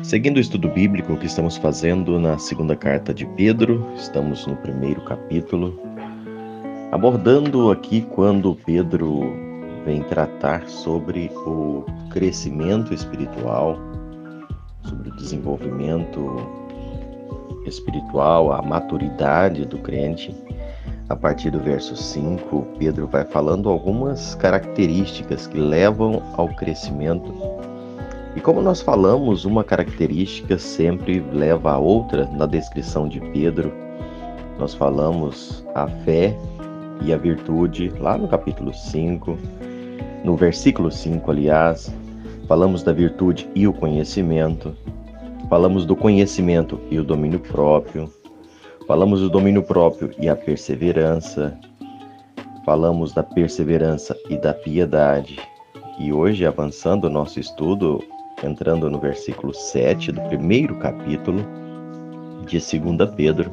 Seguindo o estudo bíblico que estamos fazendo na segunda carta de Pedro, estamos no primeiro capítulo, abordando aqui quando Pedro vem tratar sobre o crescimento espiritual, sobre o desenvolvimento espiritual, a maturidade do crente. A partir do verso 5, Pedro vai falando algumas características que levam ao crescimento. E como nós falamos, uma característica sempre leva a outra. Na descrição de Pedro, nós falamos a fé e a virtude, lá no capítulo 5, no versículo 5, aliás, falamos da virtude e o conhecimento, falamos do conhecimento e o domínio próprio, falamos do domínio próprio e a perseverança, falamos da perseverança e da piedade. E hoje, avançando o nosso estudo, entrando no versículo 7 do primeiro capítulo de 2 Pedro,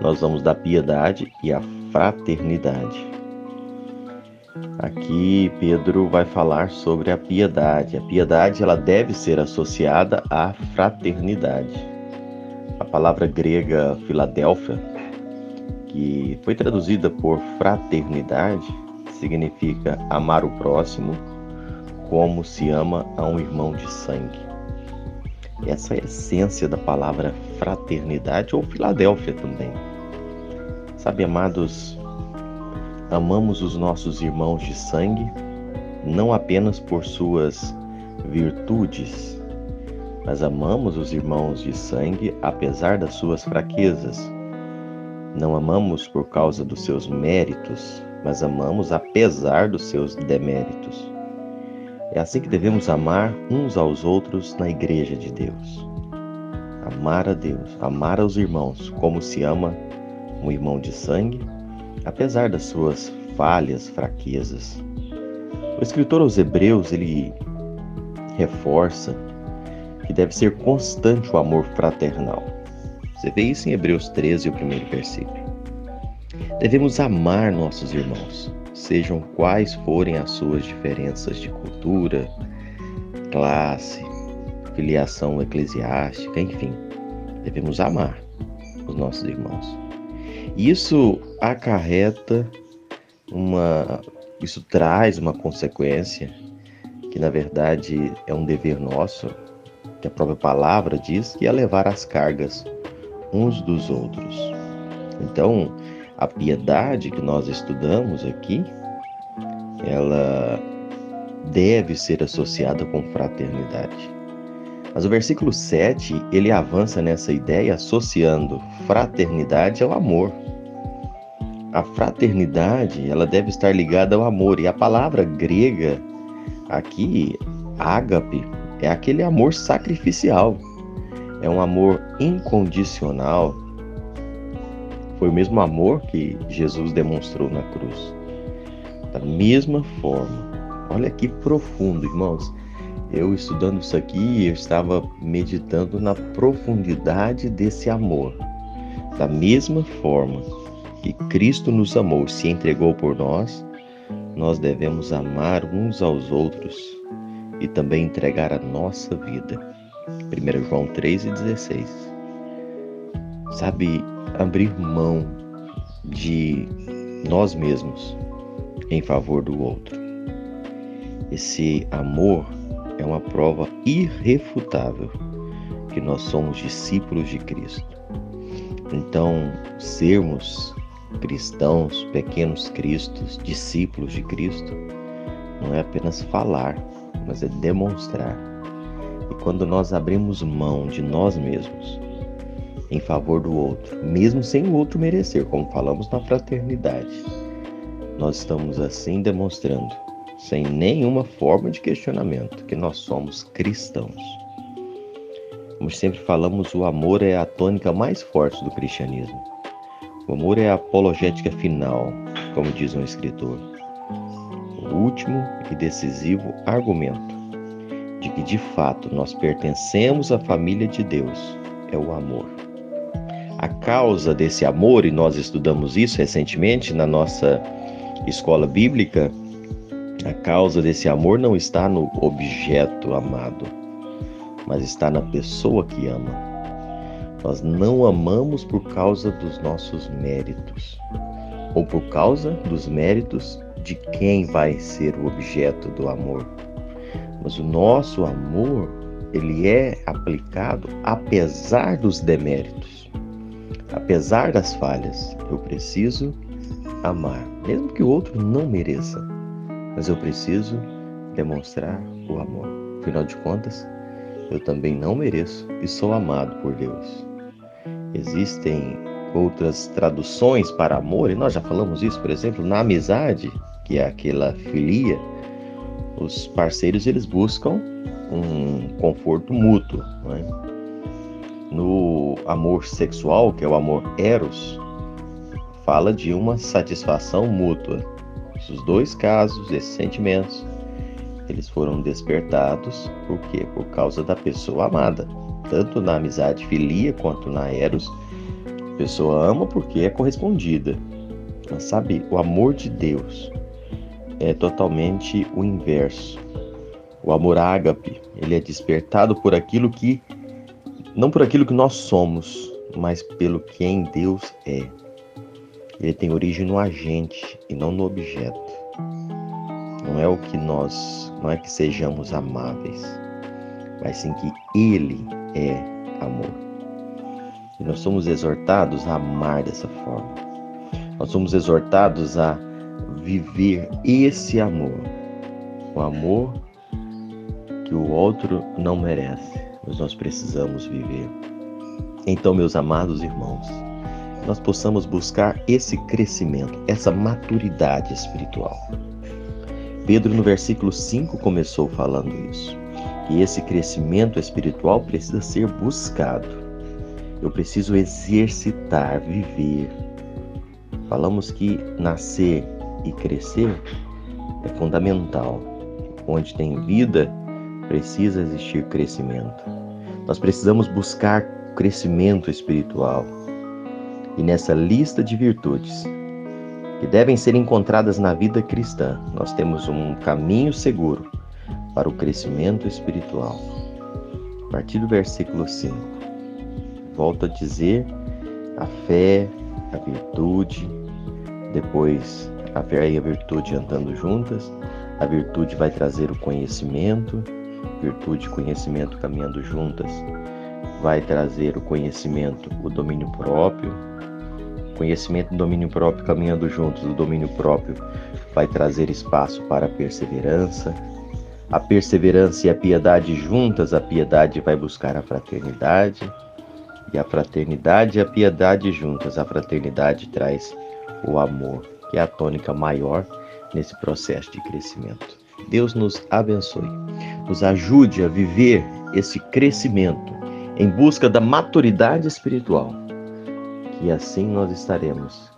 nós vamos da piedade e a fraternidade. Aqui Pedro vai falar sobre a piedade. A piedade ela deve ser associada à fraternidade. A palavra grega Filadélfia, que foi traduzida por fraternidade, significa amar o próximo como se ama a um irmão de sangue. Essa é a essência da palavra fraternidade ou Filadélfia também. Sabe, amados, amamos os nossos irmãos de sangue não apenas por suas virtudes, mas amamos os irmãos de sangue apesar das suas fraquezas. Não amamos por causa dos seus méritos, mas amamos apesar dos seus deméritos. É assim que devemos amar uns aos outros na igreja de Deus. Amar a Deus, amar aos irmãos como se ama um irmão de sangue, apesar das suas falhas, fraquezas. O escritor aos Hebreus, ele reforça que deve ser constante o amor fraternal. Você vê isso em Hebreus 13, o primeiro versículo. Devemos amar nossos irmãos, sejam quais forem as suas diferenças de cultura, classe, filiação eclesiástica, enfim. Devemos amar os nossos irmãos. Isso acarreta isso traz uma consequência que, na verdade, é um dever nosso, que a própria palavra diz, que é levar as cargas uns dos outros. Então, a piedade que nós estudamos aqui, ela deve ser associada com fraternidade. Mas o versículo 7, ele avança nessa ideia associando fraternidade ao amor. A fraternidade, ela deve estar ligada ao amor. E a palavra grega aqui, ágape, é aquele amor sacrificial. É um amor incondicional. Foi o mesmo amor que Jesus demonstrou na cruz. Da mesma forma. Olha que profundo, irmãos. Eu estudando isso aqui, eu estava meditando na profundidade desse amor. Da mesma forma que Cristo nos amou e se entregou por nós, nós devemos amar uns aos outros e também entregar a nossa vida. 1 João 3,16. Sabe, abrir mão de nós mesmos em favor do outro. Esse amor é uma prova irrefutável que nós somos discípulos de Cristo. Então, sermos cristãos, pequenos cristos, discípulos de Cristo, não é apenas falar, mas é demonstrar. E quando nós abrimos mão de nós mesmos em favor do outro, mesmo sem o outro merecer, como falamos na fraternidade, nós estamos assim demonstrando, sem nenhuma forma de questionamento, que nós somos cristãos. Como sempre falamos, o amor é a tônica mais forte do cristianismo. O amor é a apologética final, como diz um escritor. O último e decisivo argumento de que, de fato, nós pertencemos à família de Deus é o amor. A causa desse amor, e nós estudamos isso recentemente na nossa escola bíblica, a causa desse amor não está no objeto amado, mas está na pessoa que ama. Nós não amamos por causa dos nossos méritos, ou por causa dos méritos de quem vai ser o objeto do amor. Mas o nosso amor, ele é aplicado apesar dos deméritos, apesar das falhas. Eu preciso amar, mesmo que o outro não mereça, mas eu preciso demonstrar o amor. Afinal de contas, eu também não mereço e sou amado por Deus. Existem outras traduções para amor, e nós já falamos isso, por exemplo, na amizade, que é aquela filia. Os parceiros, eles buscam um conforto mútuo, né? No amor sexual, que é o amor eros, fala de uma satisfação mútua. Os dois casos, esses sentimentos, eles foram despertados por quê? Por causa da pessoa amada. Tanto na amizade filia quanto na eros, a pessoa ama porque é correspondida. Mas sabe, o amor de Deus é totalmente o inverso. O amor ágape, ele é despertado por aquilo que, não por aquilo que nós somos, mas pelo quem Deus é. Ele tem origem no agente e não no objeto. Não é que sejamos amáveis, mas sim que Ele é amor. E nós somos exortados a amar dessa forma. Nós somos exortados a viver esse amor, o amor que o outro não merece, mas nós precisamos viver. Então, meus amados irmãos, nós possamos buscar esse crescimento, essa maturidade espiritual. Pedro, no versículo 5, começou falando isso, que esse crescimento espiritual precisa ser buscado. Eu preciso exercitar, viver. Falamos que nascer e crescer é fundamental. Onde tem vida, precisa existir crescimento. Nós precisamos buscar crescimento espiritual. E nessa lista de virtudes que devem ser encontradas na vida cristã, nós temos um caminho seguro para o crescimento espiritual. A partir do versículo 5, volto a dizer, a fé, a virtude, depois a fé e a virtude andando juntas, a virtude vai trazer o conhecimento, virtude e conhecimento caminhando juntas, vai trazer o conhecimento, o domínio próprio, conhecimento e domínio próprio caminhando juntos, o domínio próprio vai trazer espaço para a perseverança e a piedade juntas, a piedade vai buscar a fraternidade, e a fraternidade e a piedade juntas, a fraternidade traz o amor, que é a tônica maior nesse processo de crescimento. Deus nos abençoe, nos ajude a viver esse crescimento em busca da maturidade espiritual, que assim nós estaremos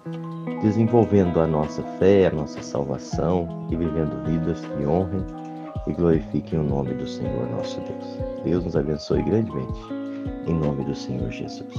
desenvolvendo a nossa fé, a nossa salvação e vivendo vidas que honrem e glorifiquem o nome do Senhor nosso Deus. Deus nos abençoe grandemente, em nome do Senhor Jesus.